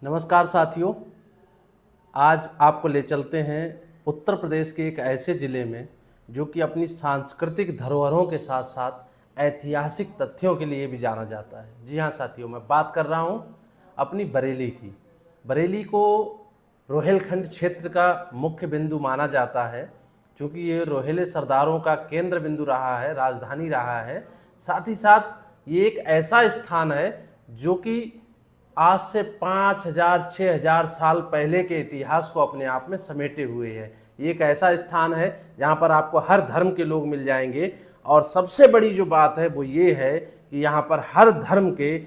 नमस्कार साथियों, आज आपको ले चलते हैं उत्तर प्रदेश के एक ऐसे ज़िले में जो कि अपनी सांस्कृतिक धरोहरों के साथ साथ ऐतिहासिक तथ्यों के लिए भी जाना जाता है। जी हाँ साथियों, मैं बात कर रहा हूँ अपनी बरेली की। बरेली को रोहिलखंड क्षेत्र का मुख्य बिंदु माना जाता है क्योंकि ये रोहिले सरदारों का केंद्र बिंदु रहा है, राजधानी रहा है। साथ ही साथ ये एक ऐसा स्थान है जो कि आज से 5000-6000 साल पहले के इतिहास को अपने आप में समेटे हुए है। ये एक ऐसा स्थान है जहाँ पर आपको हर धर्म के लोग मिल जाएंगे और सबसे बड़ी जो बात है वो ये है कि यहाँ पर हर धर्म के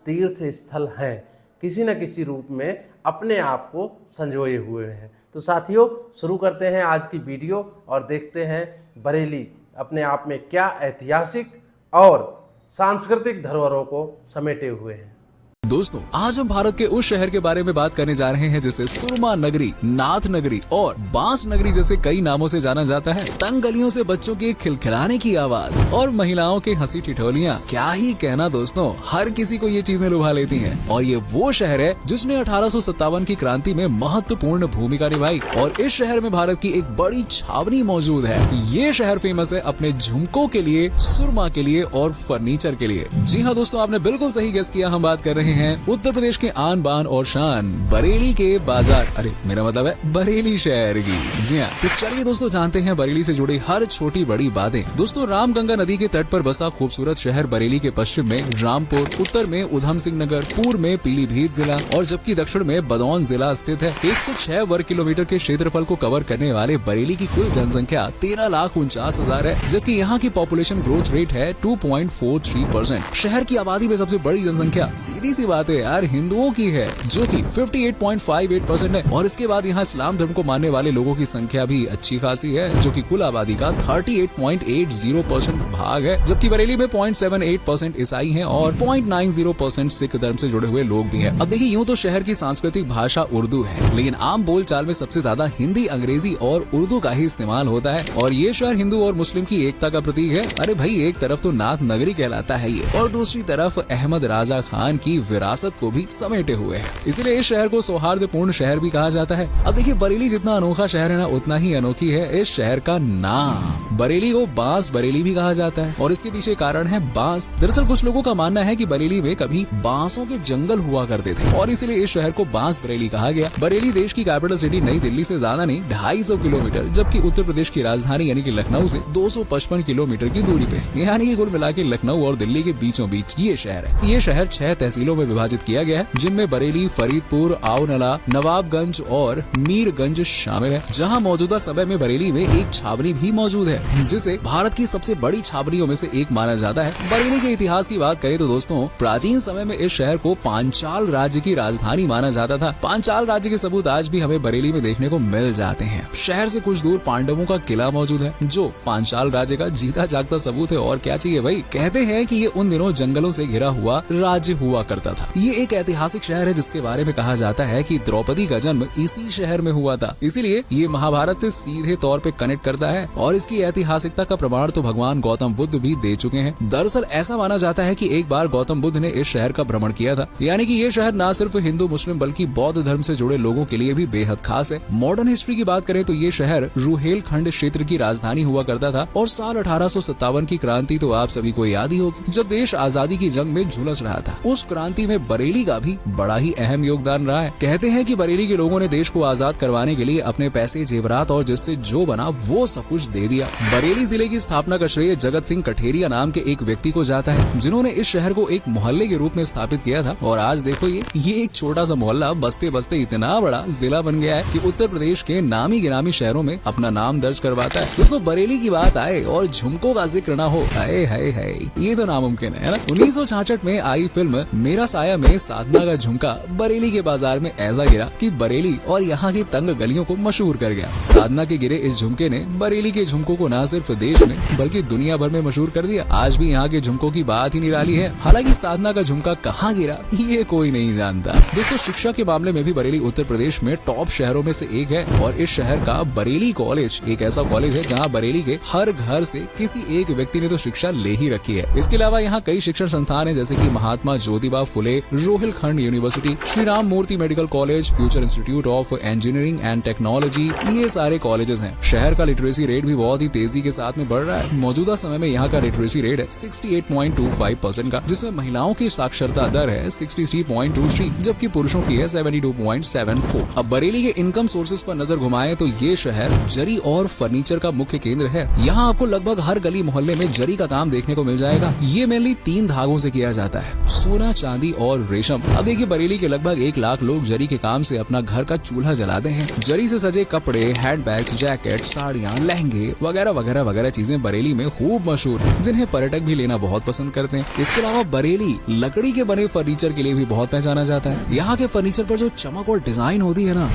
तीर्थ स्थल हैं, किसी न किसी रूप में अपने आप को संजोए हुए हैं। तो साथियों, शुरू करते हैं आज की वीडियो और देखते हैं बरेली अपने आप में क्या ऐतिहासिक और सांस्कृतिक धरोहरों को समेटे हुए हैं। दोस्तों, आज हम भारत के उस शहर के बारे में बात करने जा रहे हैं जिसे सुरमा नगरी, नाथ नगरी और बांस नगरी जैसे कई नामों से जाना जाता है। तंग गलियों से बच्चों के खिलखिलाने की आवाज और महिलाओं के हंसी ठिठोलियां, क्या ही कहना दोस्तों, हर किसी को ये चीजें लुभा लेती हैं। और ये वो शहर है जिसने 1857 की क्रांति में महत्वपूर्ण भूमिका निभाई और इस शहर में भारत की एक बड़ी छावनी मौजूद है। ये शहर फेमस है अपने झुमकों के लिए, सुरमा के लिए और फर्नीचर के लिए। जी हाँ दोस्तों, आपने बिल्कुल सही गेस किया। हम बात कर रहे हैं उत्तर प्रदेश के आन बान और शान बरेली के बाजार, अरे मेरा मतलब है बरेली शहर की। जी हाँ, तो चलिए दोस्तों जानते हैं बरेली से जुड़ी हर छोटी बड़ी बातें। दोस्तों, रामगंगा नदी के तट पर बसा खूबसूरत शहर बरेली के पश्चिम में रामपुर, उत्तर में उधम सिंह नगर, पूर्व में पीलीभीत जिला और जबकि दक्षिण में बदौन जिला स्थित है। 106 वर्ग किलोमीटर के क्षेत्रफल को कवर करने वाले बरेली की कुल जनसंख्या 13,49,000 है, जबकि यहाँ की पॉपुलेशन ग्रोथ रेट है 2.43%। शहर की आबादी में सबसे बड़ी जनसंख्या सीधी सी बात है यार हिंदुओं की है, जो कि 58.58% है। और इसके बाद यहाँ इस्लाम धर्म को मानने वाले लोगों की संख्या भी अच्छी खासी है, जो कि कुल आबादी का 38.80% भाग है। जबकि बरेली में 0.78% ईसाई हैं और 0.90% सिख धर्म से जुड़े हुए लोग भी हैं। अब देखिए, यूँ तो शहर की सांस्कृतिक भाषा उर्दू है, लेकिन आम बोलचाल में सबसे ज्यादा हिंदी, अंग्रेजी और उर्दू का ही इस्तेमाल होता है। और ये शहर हिंदू और मुस्लिम की एकता का प्रतीक है। अरे भाई, एक तरफ तो नाथ नगरी कहलाता है ये, और दूसरी तरफ अहमद राजा खान की विरासत को भी समेटे हुए है, इसलिए इस शहर को सौहार्दपूर्ण शहर भी कहा जाता है। अब देखिए, बरेली जितना अनोखा शहर है ना, उतना ही अनोखी है इस शहर का नाम। बरेली को बांस बरेली भी कहा जाता है और इसके पीछे कारण है बांस। दरअसल कुछ लोगों का मानना है कि बरेली में कभी बांसों के जंगल हुआ करते थे और इसलिए इस शहर को बांस बरेली कहा गया। बरेली देश की कैपिटल सिटी नई दिल्ली से ज्यादा नहीं 250 किलोमीटर, जबकि उत्तर प्रदेश की राजधानी यानी कि लखनऊ से 255 किलोमीटर की दूरी पे, यानी कि कुल मिला के लखनऊ और दिल्ली के बीचों बीच ये शहर है। ये शहर 6 तहसीलों में विभाजित किया गया है, जिनमें बरेली, फरीदपुर, आओनला, नवाबगंज और मीरगंज शामिल है। जहां मौजूदा समय में बरेली में एक छावनी भी मौजूद है, जिसे भारत की सबसे बड़ी छावनियों में से एक माना जाता है। बरेली के इतिहास की बात करें तो दोस्तों, प्राचीन समय में इस शहर को पांचाल राज्य की राजधानी माना जाता था। पांचाल राज्य के सबूत आज भी हमें बरेली में देखने को मिल जाते हैं। शहर से कुछ दूर पांडवों का किला मौजूद है, जो पांचाल राज्य का जीता जागता सबूत है। और क्या चाहिए भाई। कहते हैं कि ये उन दिनों जंगलों से घिरा हुआ राज्य हुआ करता था। ये एक ऐतिहासिक शहर है जिसके बारे में कहा जाता है कि द्रौपदी का जन्म इसी शहर में हुआ था, इसीलिए ये महाभारत से सीधे तौर पे कनेक्ट करता है। और इसकी ऐतिहासिकता का प्रमाण तो भगवान गौतम बुद्ध भी दे चुके हैं। दरअसल ऐसा माना जाता है कि एक बार गौतम बुद्ध ने इस शहर का भ्रमण किया था, यानी कि ये शहर न सिर्फ हिंदू मुस्लिम बल्कि बौद्ध धर्म से जुड़े लोगों के लिए भी बेहद खास है। मॉडर्न हिस्ट्री की बात करें तो ये शहर रुहेलखंड क्षेत्र की राजधानी हुआ करता था और साल 1857 की क्रांति तो आप सभी को याद ही होगी, जब देश आजादी की जंग में झुलस रहा था। उस क्रांति में बरेली का भी बड़ा ही अहम योगदान रहा है। कहते हैं कि बरेली के लोगों ने देश को आजाद करवाने के लिए अपने पैसे, जेवरात और जिससे जो बना वो सब कुछ दे दिया। बरेली जिले की स्थापना का श्रेय जगत सिंह कठेरिया नाम के एक व्यक्ति को जाता है, जिन्होंने इस शहर को एक मोहल्ले के रूप में स्थापित किया था। और आज देखो ये एक छोटा सा मोहल्ला बसते बसते इतना बड़ा जिला बन गया है कि उत्तर प्रदेश के नामी गिरामी शहरों में अपना नाम दर्ज करवाता है। दोस्तों, बरेली की बात आए और झुमकों का जिक्र न हो, हाय हाय हाय, ये तो नामुमकिन है ना। 1966 में आई फिल्म मेरा साया में साधना का झुमका बरेली के बाजार में ऐसा गिरा कि बरेली और यहाँ की तंग गलियों को मशहूर कर गया। साधना के गिरे इस झुमके ने बरेली के झुमकों को न सिर्फ देश में बल्कि दुनिया भर में मशहूर कर दिया। आज भी यहाँ के झुमकों की बात ही निराली है। हालांकि साधना का झुमका कहाँ गिरा ये कोई नहीं जानता। दोस्तों, शिक्षा के मामले में भी बरेली उत्तर प्रदेश में टॉप शहरों में से एक है और इस शहर का बरेली कॉलेज एक ऐसा कॉलेज है जहाँ बरेली के हर घर से किसी एक व्यक्ति ने तो शिक्षा ले ही रखी है। इसके अलावा यहाँ कई शिक्षण संस्थान है, जैसे कि Mahatma Jyotiba Phule, Rohilkhand university, Shri Ram Murti medical college, future institute of engineering and technology, ये सारे कॉलेजेस हैं। शहर का लिटरेसी रेट भी बहुत ही तेजी के साथ में बढ़ रहा है। मौजूदा समय में यहाँ का लिटरेसी रेट है 68.25% का, जिसमें महिलाओं की साक्षरता दर है 63.23, जबकि पुरुषों की है 72.74। अब बरेली के इनकम सोर्सेज पर नजर घुमाएं तो ये शहर जरी और फर्नीचर का मुख्य केंद्र है। यहाँ आपको लगभग हर गली मोहल्ले में जरी का काम देखने को मिल जाएगा। ये मेनली 3 धागों से किया जाता है, सोना, चांदी और रेशम। अब देखिए, बरेली के लगभग 1 लाख लोग जरी के काम से अपना घर का चूल्हा जलाते हैं। जरी से सजे कपड़े, हैंडबैग्स, जैकेट, साड़ियाँ, लहंगे वगैरह वगैरह वगैरह चीजें बरेली में खूब मशहूर हैं, जिन्हें पर्यटक भी लेना बहुत पसंद करते हैं। इसके अलावा बरेली लकड़ी के बने फर्नीचर के लिए भी बहुत पहचाना जाता है। यहाँ के फर्नीचर पर जो चमक और डिजाइन होती है ना,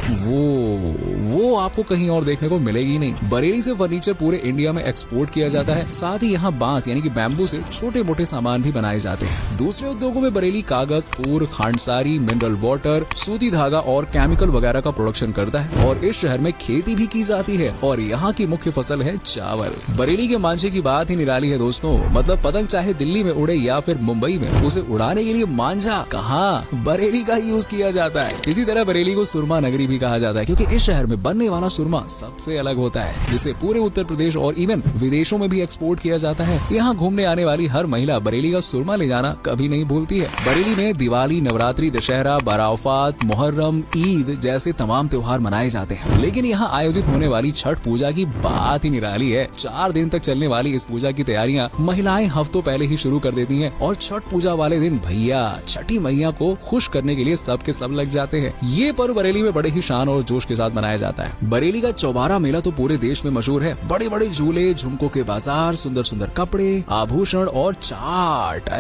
वो आपको कहीं और देखने को मिलेगी नहीं। बरेली से फर्नीचर पूरे इंडिया में एक्सपोर्ट किया जाता है। साथ ही यहाँ बांस यानी कि बैम्बू से छोटे मोटे सामान भी बनाए जाते हैं। दूसरे उद्योगों में बरेली कागज, ऊर, खांडसारी, मिनरल वाटर, सूती धागा और केमिकल वगैरह का प्रोडक्शन करता है। और इस शहर में खेती भी की जाती है और यहाँ की मुख्य फसल है चावल। बरेली के मांझे की बात ही निराली है दोस्तों। मतलब पतंग चाहे दिल्ली में उड़े या फिर मुंबई में, उसे उड़ाने के लिए मांझा कहाँ, बरेली का यूज किया जाता है। इसी तरह बरेली को सुरमा नगरी भी कहा जाता है, क्योंकि इस शहर में बनने वाला सुरमा सबसे अलग होता है, जिसे पूरे उत्तर प्रदेश और इवन विदेशों में भी एक्सपोर्ट किया जाता है। यहाँ घूमने आने वाली हर महिला बरेली का सुरमा ले जाना कभी नहीं भूलती है। बरेली में दिवाली, नवरात्रि, दशहरा, बराफात, मुहर्रम, ईद जैसे तमाम त्योहार मनाए जाते हैं। लेकिन यहाँ आयोजित होने वाली छठ पूजा की बात ही निराली है। 4 दिन तक चलने वाली इस पूजा की तैयारियां महिलाएं हफ्तों पहले ही शुरू कर देती हैं और छठ पूजा वाले दिन भैया छठी मैया को खुश करने के लिए सब के सब लग जाते हैं। ये पर्व बरेली में बड़े ही शान और जोश के साथ मनाया जाता है। बरेली का चौबारा मेला तो पूरे देश में मशहूर है। बड़े बड़े झूले, झुमकों के बाजार, सुंदर सुंदर कपड़े, आभूषण और चाट।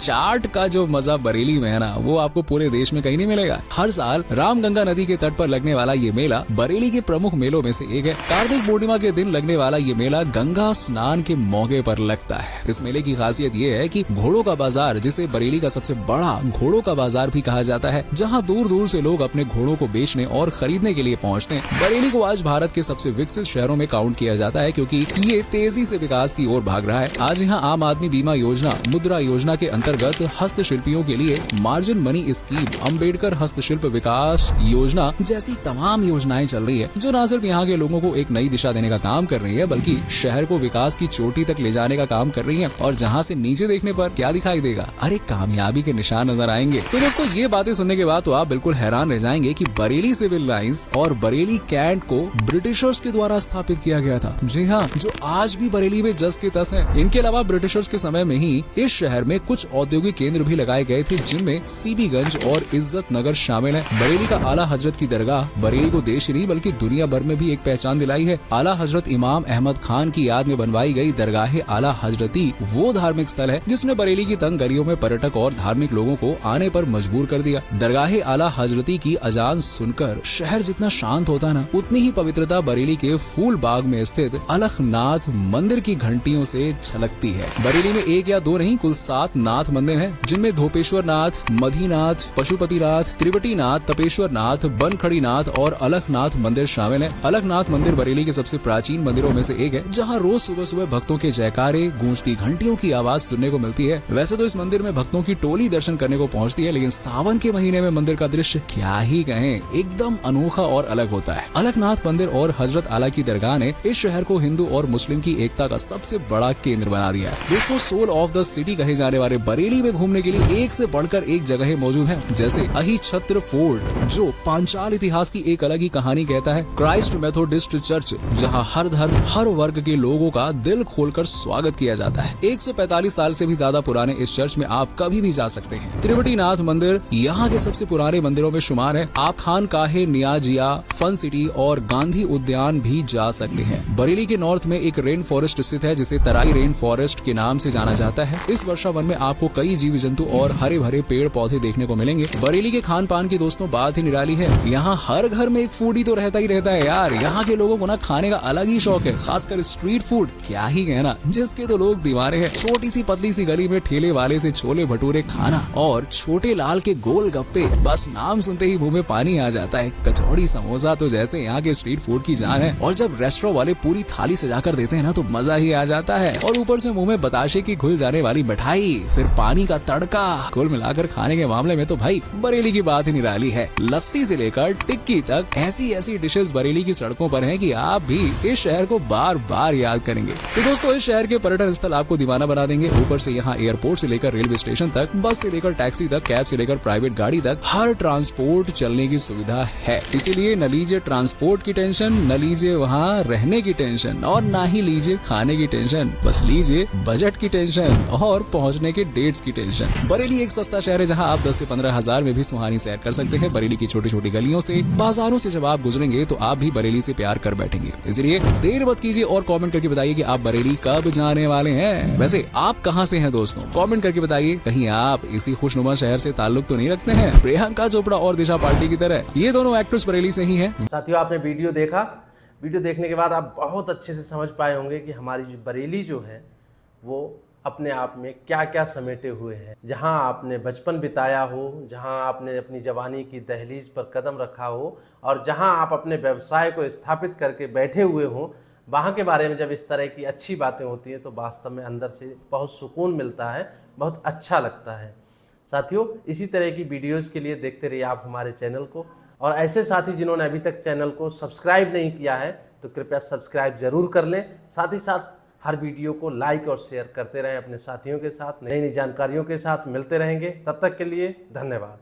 चाट का जो मजा बरेली में है ना, वो आपको पूरे देश में कहीं नहीं मिलेगा। हर साल रामगंगा नदी के तट पर लगने वाला ये मेला बरेली के प्रमुख मेलों में से एक है। कार्तिक पूर्णिमा के दिन लगने वाला ये मेला गंगा स्नान के मौके पर लगता है। इस मेले की खासियत ये है कि घोड़ों का बाजार, जिसे बरेली का सबसे बड़ा घोड़ों का बाजार भी कहा जाता है, जहाँ दूर दूर से लोग अपने घोड़ों को बेचने और खरीदने के लिए पहुँचते हैं। बरेली को आज भारत के सबसे विकसित शहरों में काउंट किया जाता है, क्योंकि ये तेजी से विकास की ओर भाग रहा है। आज यहाँ आम आदमी बीमा योजना, मुद्रा योजना के अंतर्गत हस्तशिल्पियों के लिए मार्जिन मनी स्कीम, अम्बेडकर हस्तशिल्प विकास योजना जैसी तमाम योजनाएं चल रही है, जो न सिर्फ यहाँ के लोगों को एक नई दिशा देने का काम कर रही है, बल्कि शहर को विकास की चोटी तक ले जाने का काम कर रही है। और जहाँ से नीचे देखने पर क्या दिखाई देगा, अरे कामयाबी के निशान नजर आएंगे। तो दोस्तों, ये बातें सुनने के बाद तो आप बिल्कुल हैरान रह जाएंगे कि बरेली सिविल लाइंस और बरेली कैंट को ब्रिटिशर्स के द्वारा स्थापित किया गया था। जी हाँ, जो आज भी बरेली में जस के तस है। इनके अलावा ब्रिटिशर्स के समय में ही इस शहर में कुछ औद्योगिक केंद्र भी लगाए गए थे, जिनमें सीबीगंज और इज्जत नगर शामिल है। बरेली का आला हजरत की दरगाह बरेली को देश ही नहीं बल्कि दुनिया भर में भी एक पहचान दिलाई है। आला हजरत इमाम अहमद खान की याद में बनवाई गई दरगाह आला हजरती वो धार्मिक स्थल है जिसने बरेली की तंग गलियों में पर्यटक और धार्मिक लोगों को आने पर मजबूर कर दिया। दरगाह आला हजरती की अजान सुनकर शहर जितना शांत होता ना, उतनी ही पवित्रता बरेली के फूल बाग में स्थित अलखनाथ मंदिर की घंटियों से झलकती है। बरेली में 1 या 2 नहीं, कुल 7 नाथ मंदिर हैं, जिनमें धोपेश्वर नाथ, मधीनाथ, पशुपतिनाथ, त्रिवटीनाथ, तपेश्वर नाथ, बनखड़ी नाथ और अलखनाथ मंदिर शामिल है। अलखनाथ मंदिर बरेली के सबसे प्राचीन मंदिरों में से एक है, जहाँ रोज सुबह सुबह भक्तों के जयकारे, गूंजती घंटियों की आवाज सुनने को मिलती है। वैसे तो इस मंदिर में भक्तों की टोली दर्शन करने को पहुँचती है, लेकिन सावन के महीने में मंदिर का दृश्य क्या ही कहें, एकदम अनोखा और अलग होता है। अलखनाथ मंदिर और हजरत आला की दरगाह ने इस शहर को हिंदू और मुस्लिम की एकता का सबसे बड़ा केंद्र बना दिया है। इसको सोल ऑफ द सिटी कहे जाने वाले बरेली में घूमने के लिए एक से बढ़कर एक जगह मौजूद है, जैसे अहिछत्र फोर्ट, जो पांचाल इतिहास की एक अलग ही कहानी कहता है। क्राइस्ट मेथोडिस्ट चर्च, जहाँ हर धर्म, हर वर्ग के लोगों का दिल खोलकर स्वागत किया जाता है। 145 साल से भी ज्यादा पुराने इस चर्च में आप कभी भी जा सकते हैं। त्रिवटीनाथ मंदिर यहाँ के सबसे पुराने मंदिरों में शुमार है। आप खानकाहे, नियाजिया, फन सिटी और गांधी उद्यान भी जा सकते हैं। बरेली के नॉर्थ में एक रेन फॉरेस्ट स्थित है, जिसे तराई रेन फॉरेस्ट के नाम से जाना जाता है। इस वर्षा वन में आपको कई जीव जंतु और हरे भरे पेड़ पौधे देखने को मिलेंगे। बरेली के खान पान की दोस्तों बात ही निराली है। यहाँ हर घर में एक फूडी तो रहता ही रहता है यार। यहाँ के लोगों को ना खाने का अलग ही शौक है, खासकर स्ट्रीट फूड, क्या ही कहना, जिसके तो लोग दीवाने हैं। छोटी सी पतली सी गली में ठेले वाले से छोले भटूरे खाना और छोटे लाल के गोल गप्पे, बस नाम सुनते ही मुंह में पानी आ जाता है। कचौड़ी, समोसा तो जैसे यहाँ के स्ट्रीट फूड की जान है। और जब रेस्टोरेंट वाले पूरी थाली सजाकर देते हैं ना, तो मजा ही आ जाता है। और ऊपर से मुंह में बताशे की घुल जाने वाली मिठाई, फिर पानी का तड़का, कुल मिलाकर खाने के मामले में तो भाई बरेली की बात ही निराली है। लस्सी से लेकर टिक्की तक ऐसी ऐसी डिशेस बरेली की सड़कों पर हैं कि आप भी इस शहर को बार बार याद करेंगे। तो दोस्तों, इस शहर के पर्यटन स्थल आपको दीवाना बना देंगे। ऊपर से यहाँ एयरपोर्ट से लेकर रेलवे स्टेशन तक, बस से लेकर टैक्सी तक, कैब से लेकर प्राइवेट गाड़ी तक हर ट्रांसपोर्ट चलने की सुविधा है। इसीलिए न लीजिए ट्रांसपोर्ट की टेंशन, न लीजिए वहाँ रहने की टेंशन और ना ही लीजिए खाने की टेंशन, बस लीजिए बजट की टेंशन और पहुँचने के डेट्स की टेंशन। बरेली एक सस्ता शहर है जहाँ आप 10 से 15 हजार में भी सुहानी सैर कर सकते हैं। बरेली की छोटी छोटी गलियों से, बाजारों से जब आप गुजरेंगे तो आप भी बरेली से प्यार कर बैठेंगे। इसलिए देर मत कीजिए और कमेंट करके बताइए कि आप बरेली कब जाने वाले हैं। वैसे आप कहां से हैं दोस्तों, कमेंट करके बताइए। कहीं आप इसी खुशनुमा शहर से ताल्लुक तो नहीं रखते हैं? प्रियंका चोपड़ा और दिशा पाटिल की तरह ये दोनों एक्ट्रेस बरेली से ही हैं। साथियों, आपने वीडियो देखा। वीडियो देखने के बाद आप बहुत अच्छे से समझ पाए होंगे कि हमारी जो बरेली जो है वो अपने आप में क्या क्या समेटे हुए हैं। जहां आपने बचपन बिताया हो, जहां आपने अपनी जवानी की दहलीज पर कदम रखा हो और जहां आप अपने व्यवसाय को स्थापित करके बैठे हुए हों, वहाँ के बारे में जब इस तरह की अच्छी बातें होती हैं तो वास्तव में अंदर से बहुत सुकून मिलता है, बहुत अच्छा लगता है। साथियों, इसी तरह की वीडियोस के लिए देखते रहिए आप हमारे चैनल को। और ऐसे साथी जिन्होंने अभी तक चैनल को सब्सक्राइब नहीं किया है तो कृपया सब्सक्राइब जरूर कर लें। साथ ही साथ हर वीडियो को लाइक और शेयर करते रहें अपने साथियों के साथ। नई नई जानकारियों के साथ मिलते रहेंगे। तब तक के लिए धन्यवाद।